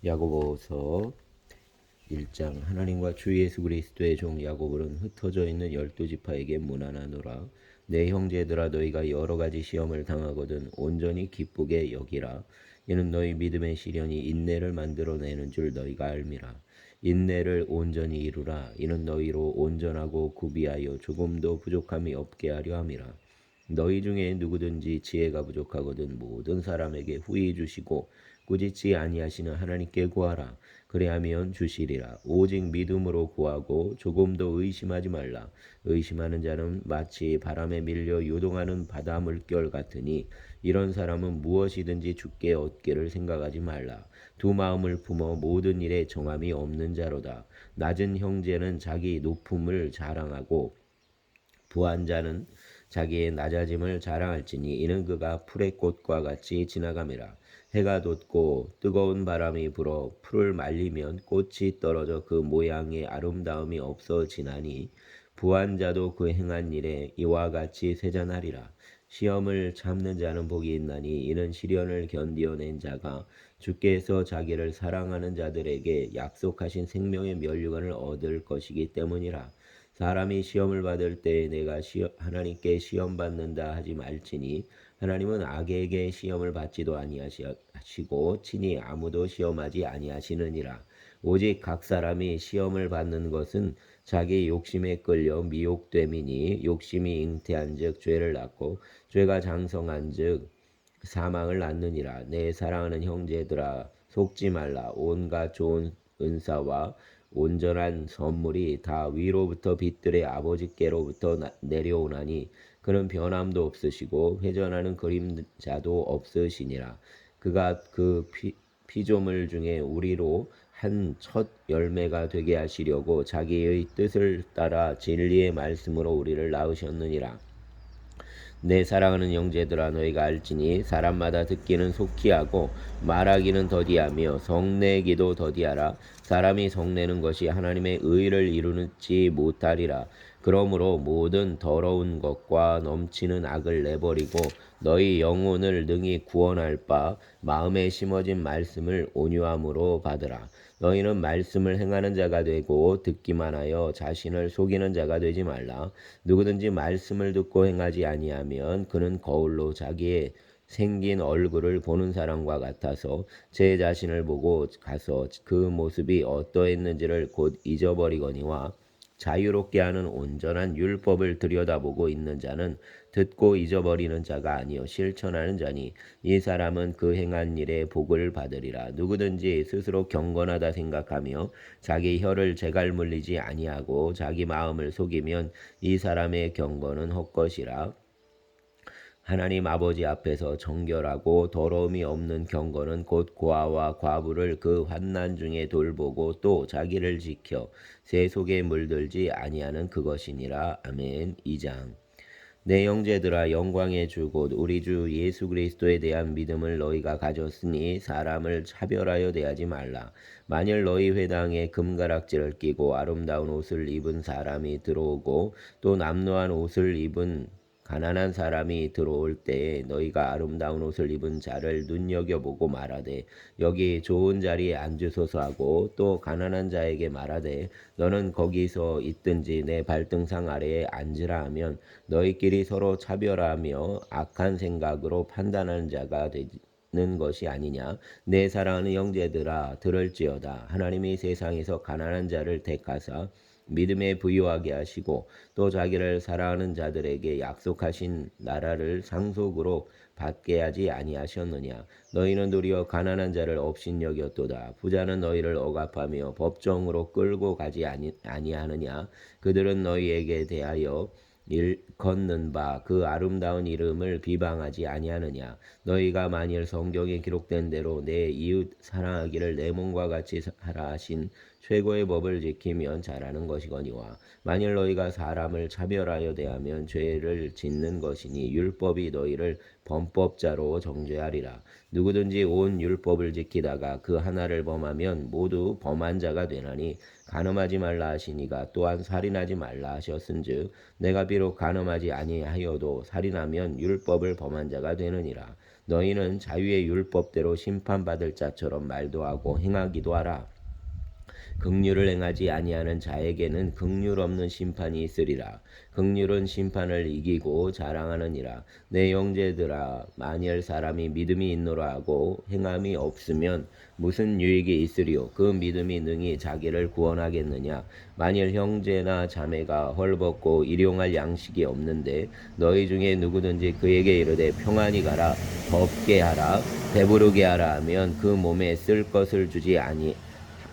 야고보서 1장. 하나님과 주 예수 그리스도의 종 야고보는 흩어져 있는 12지파에게 문안하노라. 내 형제들아, 너희가 여러 가지 시험을 당하거든 온전히 기쁘게 여기라. 이는 너희 믿음의 시련이 인내를 만들어내는 줄 너희가 알미라. 인내를 온전히 이루라. 이는 너희로 온전하고 구비하여 조금도 부족함이 없게 하려 함이라. 너희 중에 누구든지 지혜가 부족하거든 모든 사람에게 후히 주시고 꾸짖지 아니하시는 하나님께 구하라. 그래하면 주시리라. 오직 믿음으로 구하고 조금도 의심하지 말라. 의심하는 자는 마치 바람에 밀려 요동하는 바다 물결 같으니 이런 사람은 무엇이든지 주께 얻기를 생각하지 말라. 두 마음을 품어 모든 일에 정함이 없는 자로다. 낮은 형제는 자기 높음을 자랑하고 부한 자는 자기의 낮아짐을 자랑할지니 이는 그가 풀의 꽃과 같이 지나감이라. 해가 돋고 뜨거운 바람이 불어 풀을 말리면 꽃이 떨어져 그 모양의 아름다움이 없어지나니 부한 자도 그 행한 일에 이와 같이 쇠잔하리라. 시험을 참는 자는 복이 있나니 이는 시련을 견디어낸 자가 주께서 자기를 사랑하는 자들에게 약속하신 생명의 면류관을 얻을 것이기 때문이라. 사람이 시험을 받을 때에 내가 하나님께 시험 받는다 하지 말지니 하나님은 악에게 시험을 받지도 아니하시고 친히 아무도 시험하지 아니하시느니라. 오직 각 사람이 시험을 받는 것은 자기 욕심에 끌려 미혹됨이니 욕심이 잉태한즉 죄를 낳고 죄가 장성한즉 사망을 낳느니라. 내 사랑하는 형제들아, 속지 말라. 온갖 좋은 은사와 온전한 선물이 다 위로부터 빛들의 아버지께로부터 내려오나니 그는 변함도 없으시고 회전하는 그림자도 없으시니라. 그가 그 피조물 중에 우리로 한 첫 열매가 되게 하시려고 자기의 뜻을 따라 진리의 말씀으로 우리를 낳으셨느니라. 내 사랑하는 형제들아, 너희가 알지니 사람마다 듣기는 속히 하고 말하기는 더디하며 성내기도 더디하라. 사람이 성내는 것이 하나님의 의를 이루지 못하리라. 그러므로 모든 더러운 것과 넘치는 악을 내버리고 너희 영혼을 능히 구원할 바 마음에 심어진 말씀을 온유함으로 받으라. 너희는 말씀을 행하는 자가 되고 듣기만 하여 자신을 속이는 자가 되지 말라. 누구든지 말씀을 듣고 행하지 아니하면 그는 거울로 자기의 생긴 얼굴을 보는 사람과 같아서 제 자신을 보고 가서 그 모습이 어떠했는지를 곧 잊어버리거니와 자유롭게 하는 온전한 율법을 들여다보고 있는 자는 듣고 잊어버리는 자가 아니요 실천하는 자니 이 사람은 그 행한 일에 복을 받으리라. 누구든지 스스로 경건하다 생각하며 자기 혀를 제갈 물리지 아니하고 자기 마음을 속이면 이 사람의 경건은 헛것이라. 하나님 아버지 앞에서 정결하고 더러움이 없는 경건은 곧 고아와 과부를 그 환난 중에 돌보고 또 자기를 지켜 새 속에 물들지 아니하는 그것이니라. 아멘. 2장. 내 형제들아, 영광의 주 곧 우리 주 예수 그리스도에 대한 믿음을 너희가 가졌으니 사람을 차별하여 대하지 말라. 만일 너희 회당에 금가락지를 끼고 아름다운 옷을 입은 사람이 들어오고 또 남루한 옷을 입은 가난한 사람이 들어올 때에 너희가 아름다운 옷을 입은 자를 눈여겨보고 말하되 여기 좋은 자리에 앉으소서 하고 또 가난한 자에게 말하되 너는 거기서 있든지 내 발등상 아래에 앉으라 하면 너희끼리 서로 차별하며 악한 생각으로 판단하는 자가 되는 것이 아니냐. 내 사랑하는 형제들아, 들을지어다. 하나님이 세상에서 가난한 자를 택하사 믿음에 부유하게 하시고 또 자기를 사랑하는 자들에게 약속하신 나라를 상속으로 받게 하지 아니하셨느냐. 너희는 도리어 가난한 자를 업신여겼도다. 부자는 너희를 억압하며 법정으로 끌고 가지 아니하느냐. 그들은 너희에게 대하여 일컫는 바 그 아름다운 이름을 비방하지 아니하느냐. 너희가 만일 성경에 기록된 대로 내 이웃 사랑하기를 내 몸과 같이 하라 하신 최고의 법을 지키면 잘하는 것이거니와 만일 너희가 사람을 차별하여 대하면 죄를 짓는 것이니 율법이 너희를 범법자로 정죄하리라. 누구든지 온 율법을 지키다가 그 하나를 범하면 모두 범한 자가 되나니 간음하지 말라 하시니가 또한 살인하지 말라 하셨은즉 내가 비록 간음하지 아니하여도 살인하면 율법을 범한 자가 되느니라. 너희는 자유의 율법대로 심판받을 자처럼 말도 하고 행하기도 하라. 긍휼을 행하지 아니하는 자에게는 긍휼 없는 심판이 있으리라. 긍휼은 심판을 이기고 자랑하느니라. 내 형제들아, 만일 사람이 믿음이 있노라 하고 행함이 없으면 무슨 유익이 있으리요? 그 믿음이 능히 자기를 구원하겠느냐? 만일 형제나 자매가 헐벗고 일용할 양식이 없는데 너희 중에 누구든지 그에게 이르되 평안히 가라, 덥게 하라, 배부르게 하라 하면 그 몸에 쓸 것을 주지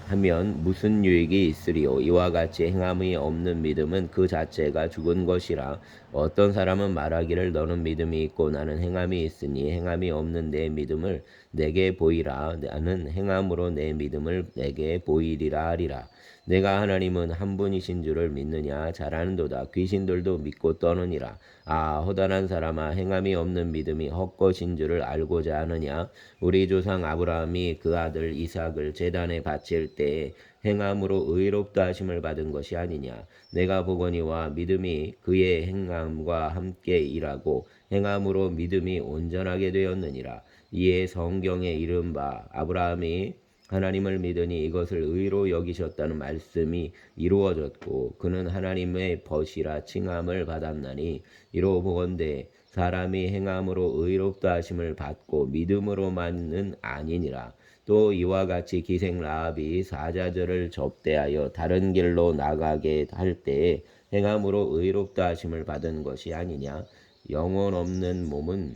하면 무슨 유익이 있으리요? 이와 같이 행함이 없는 믿음은 그 자체가 죽은 것이라. 어떤 사람은 말하기를 너는 믿음이 있고 나는 행함이 있으니 행함이 없는 내 믿음을 내게 보이라. 나는 행함으로 내 믿음을 내게 보이리라 하리라. 내가 하나님은 한 분이신 줄을 믿느냐? 잘하는도다. 귀신들도 믿고 떠느니라. 아, 허다한 사람아, 행함이 없는 믿음이 헛것인 줄을 알고자 하느냐? 우리 조상 아브라함이 그 아들 이삭을 제단에 바칠 때 행함으로 의롭다 하심을 받은 것이 아니냐? 내가 보거니와 믿음이 그의 행함과 함께 일하고 행함으로 믿음이 온전하게 되었느니라. 이에 성경에 이른 바 아브라함이 하나님을 믿으니 이것을 의로 여기셨다는 말씀이 이루어졌고 그는 하나님의 벗이라 칭함을 받았나니 이로 보건대 사람이 행함으로 의롭다 하심을 받고 믿음으로만은 아니니라. 또 이와 같이 기생 라합이 사자들을 접대하여 다른 길로 나가게 할 때에 행함으로 의롭다 하심을 받은 것이 아니냐. 영혼 없는 몸은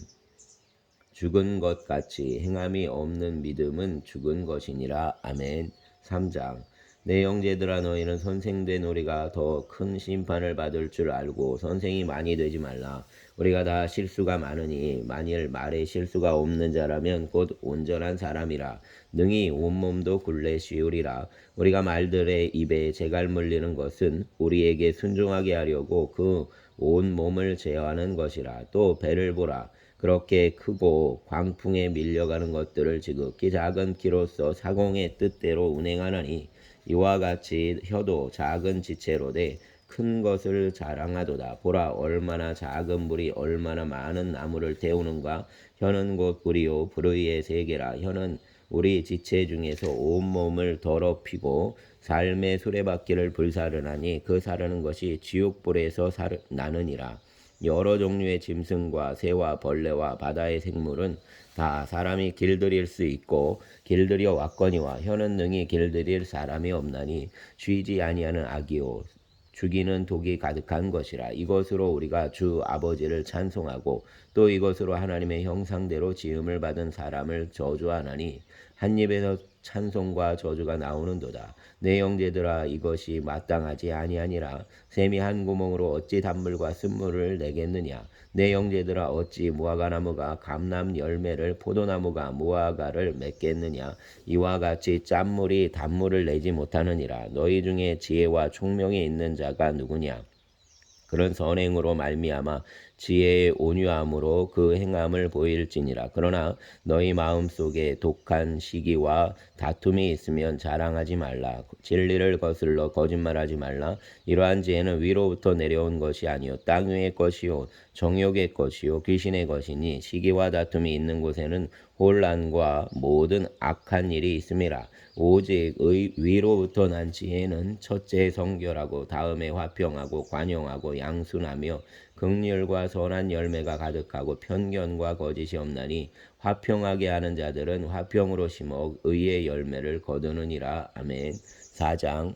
죽은 것 같이 행함이 없는 믿음은 죽은 것이니라. 아멘. 3장. 내 형제들아, 너희는 선생된 우리가 더 큰 심판을 받을 줄 알고 선생이 많이 되지 말라. 우리가 다 실수가 많으니 만일 말에 실수가 없는 자라면 곧 온전한 사람이라 능히 온몸도 굴레 씌우리라. 우리가 말들의 입에 재갈 물리는 것은 우리에게 순종하게 하려고 그 온 몸을 제어하는 것이라. 또 배를 보라. 그렇게 크고 광풍에 밀려가는 것들을 지극히 작은 키로서 사공의 뜻대로 운행하나니 이와 같이 혀도 작은 지체로되 큰 것을 자랑하도다. 보라, 얼마나 작은 물이 얼마나 많은 나무를 태우는가. 혀는 곧 불이요 불의의 세계라. 혀는 우리 지체 중에서 온몸을 더럽히고 삶의 수레바퀴를 불사르나니 그 사르는 것이 지옥불에서 나느니라. 여러 종류의 짐승과 새와 벌레와 바다의 생물은 다 사람이 길들일 수 있고 길들여 왔거니와 혀는 능히 길들일 사람이 없나니 쉬지 아니하는 악이요 죽이는 독이 가득한 것이라. 이것으로 우리가 주 아버지를 찬송하고 또 이것으로 하나님의 형상대로 지음을 받은 사람을 저주하나니 한 입에서 찬송과 저주가 나오는도다. 내 형제들아, 이것이 마땅하지 아니하니라. 샘이 한 구멍으로 어찌 단물과 쓴물을 내겠느냐. 내 형제들아, 어찌 무화과나무가 감람 열매를 포도나무가 무화과를 맺겠느냐. 이와 같이 짠물이 단물을 내지 못하느니라. 너희 중에 지혜와 총명이 있는 자가 누구냐. 그런 선행으로 말미암아 지혜의 온유함으로 그 행함을 보일지니라. 그러나 너희 마음속에 독한 시기와 다툼이 있으면 자랑하지 말라. 진리를 거슬러 거짓말하지 말라. 이러한 지혜는 위로부터 내려온 것이 아니요 땅 위의 것이요 정욕의 것이요 귀신의 것이니 시기와 다툼이 있는 곳에는 혼란과 모든 악한 일이 있음이라. 오직 위로부터 난 지혜는 첫째 성결하고 다음에 화평하고 관용하고 양순하며 긍휼과 선한 열매가 가득하고 편견과 거짓이 없나니 화평하게 하는 자들은 화평으로 심어 의의 열매를 거두느니라. 아멘. 4장.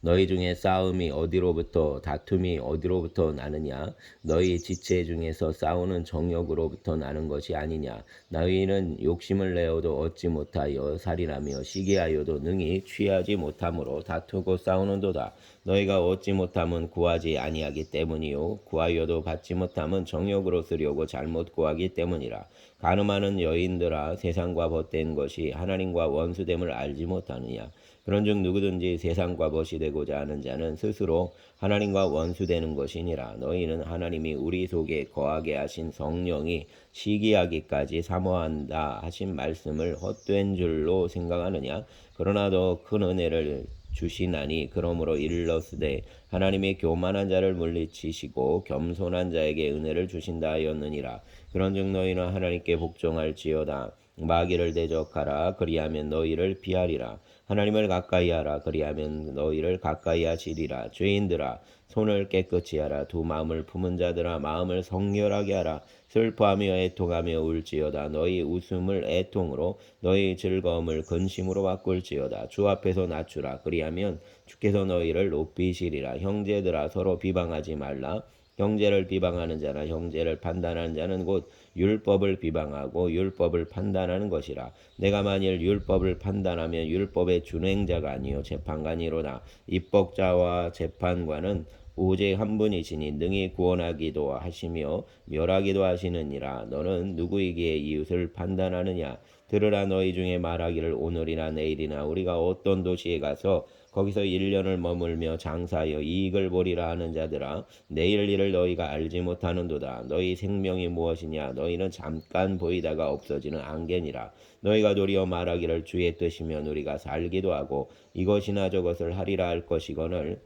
너희 중에 싸움이 어디로부터 다툼이 어디로부터 나느냐. 너희 지체 중에서 싸우는 정욕으로부터 나는 것이 아니냐. 너희는 욕심을 내어도 얻지 못하여 살인하며 시기하여도 능히 취하지 못함으로 다투고 싸우는도다. 너희가 얻지 못함은 구하지 아니하기 때문이요 구하여도 받지 못함은 정욕으로 쓰려고 잘못 구하기 때문이라. 간음하는 여인들아, 세상과 벗된 것이 하나님과 원수됨을 알지 못하느냐. 그런즉 누구든지 세상과 벗이 되고자 하는 자는 스스로 하나님과 원수되는 것이니라. 너희는 하나님이 우리 속에 거하게 하신 성령이 시기하기까지 사모한다 하신 말씀을 헛된 줄로 생각하느냐. 그러나 더 큰 은혜를 주시나니 그러므로 일러스되 하나님이 교만한 자를 물리치시고 겸손한 자에게 은혜를 주신다 하였느니라. 그런즉 너희는 하나님께 복종할지어다. 마귀를 대적하라. 그리하면 너희를 피하리라. 하나님을 가까이하라. 그리하면 너희를 가까이 하시리라. 죄인들아 손을 깨끗이 하라. 두 마음을 품은 자들아 마음을 성결하게 하라. 슬퍼하며 애통하며 울지어다. 너희 웃음을 애통으로 너희 즐거움을 근심으로 바꿀지어다. 주 앞에서 낮추라. 그리하면 주께서 너희를 높이시리라. 형제들아 서로 비방하지 말라. 형제를 비방하는 자나 형제를 판단하는 자는 곧 율법을 비방하고 율법을 판단하는 것이라. 내가 만일 율법을 판단하면 율법의 준행자가 아니요 재판관이로다. 입법자와 재판관은 오직 한 분이시니 능히 구원하기도 하시며 멸하기도 하시느니라. 너는 누구이기에 이웃을 판단하느냐? 들으라. 너희 중에 말하기를 오늘이나 내일이나 우리가 어떤 도시에 가서 거기서 1년을 머물며 장사하여 이익을 보리라 하는 자들아 내일 일을 너희가 알지 못하는도다. 너희 생명이 무엇이냐? 너희는 잠깐 보이다가 없어지는 안개니라. 너희가 도리어 말하기를 주의 뜻이면 우리가 살기도 하고 이것이나 저것을 하리라 할 것이거늘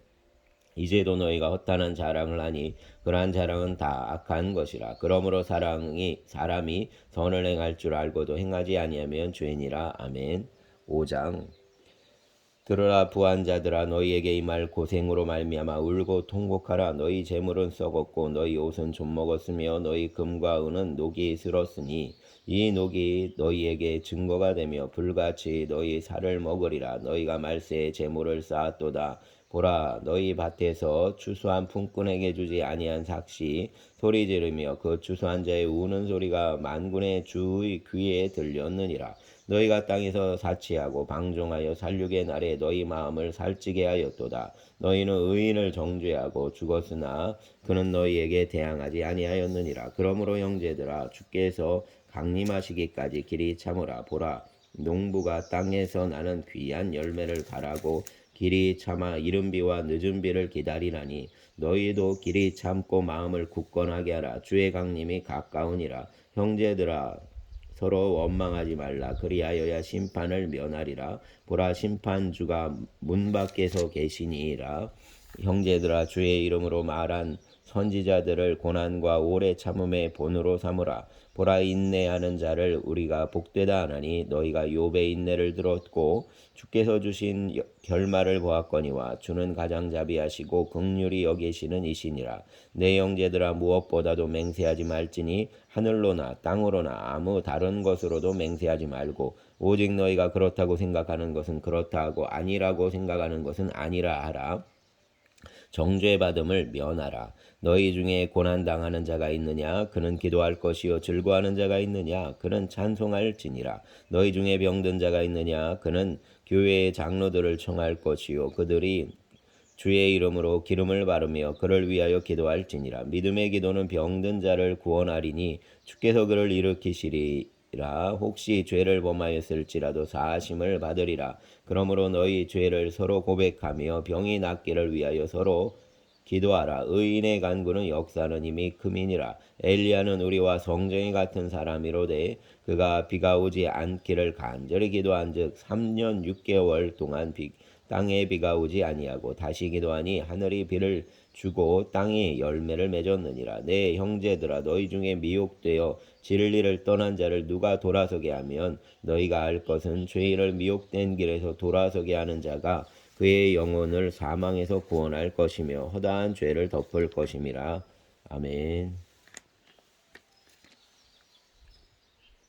이제도 너희가 허탄한 자랑을 하니 그러한 자랑은 다 악한 것이라. 그러므로 사람이 선을 행할 줄 알고도 행하지 아니하면 죄니라. 아멘. 5장. 들으라 부한 자들아 너희에게 이 말 고생으로 말미암아 울고 통곡하라. 너희 재물은 썩었고 너희 옷은 좀 먹었으며 너희 금과 은은 녹이 슬었으니 이 녹이 너희에게 증거가 되며 불같이 너희 살을 먹으리라. 너희가 말세에 재물을 쌓았도다. 보라 너희 밭에서 추수한 품꾼에게 주지 아니한 삭시 소리 지르며 그 추수한 자의 우는 소리가 만군의 주의 귀에 들렸느니라. 너희가 땅에서 사치하고 방종하여 살육의 날에 너희 마음을 살찌게 하였도다. 너희는 의인을 정죄하고 죽었으나 그는 너희에게 대항하지 아니하였느니라. 그러므로 형제들아 주께서 강림하시기까지 길이 참으라. 보라 농부가 땅에서 나는 귀한 열매를 바라고 길이 참아 이른 비와 늦은 비를 기다리나니 너희도 길이 참고 마음을 굳건하게 하라. 주의 강림이 가까우니라. 형제들아 서로 원망하지 말라. 그리하여야 심판을 면하리라. 보라 심판주가 문 밖에서 계시니라. 형제들아 주의 이름으로 말한 선지자들을 고난과 오래 참음의 본으로 삼으라. 보라 인내하는 자를 우리가 복되다 하나니 너희가 욥의 인내를 들었고 주께서 주신 결말을 보았거니와 주는 가장자비하시고 긍휼히 여기시는 이시니라. 내 형제들아 무엇보다도 맹세하지 말지니 하늘로나 땅으로나 아무 다른 것으로도 맹세하지 말고 오직 너희가 그렇다고 생각하는 것은 그렇다 하고 아니라고 생각하는 것은 아니라 하라. 정죄받음을 면하라. 너희 중에 고난당하는 자가 있느냐? 그는 기도할 것이요. 즐거워하는 자가 있느냐? 그는 찬송할지니라. 너희 중에 병든 자가 있느냐? 그는 교회의 장로들을 청할 것이요. 그들이 주의 이름으로 기름을 바르며 그를 위하여 기도할지니라. 믿음의 기도는 병든 자를 구원하리니 주께서 그를 일으키시리라. 혹시 죄를 범하였을지라도 사하심을 받으리라. 그러므로 너희 죄를 서로 고백하며 병이 낫기를 위하여 서로 기도하라. 의인의 간구는 역사는 이미 금이니라. 엘리야는 우리와 성정이 같은 사람이로되 그가 비가 오지 않기를 간절히 기도한즉 3년 6개월 동안 땅에 비가 오지 아니하고 다시 기도하니 하늘이 비를 주고 땅이 열매를 맺었느니라. 내 형제들아 너희 중에 미혹되어 진리를 떠난 자를 누가 돌아서게 하면 너희가 알 것은 죄인을 미혹된 길에서 돌아서게 하는 자가 그의 영혼을 사망에서 구원할 것이며 허다한 죄를 덮을 것임이라. 아멘.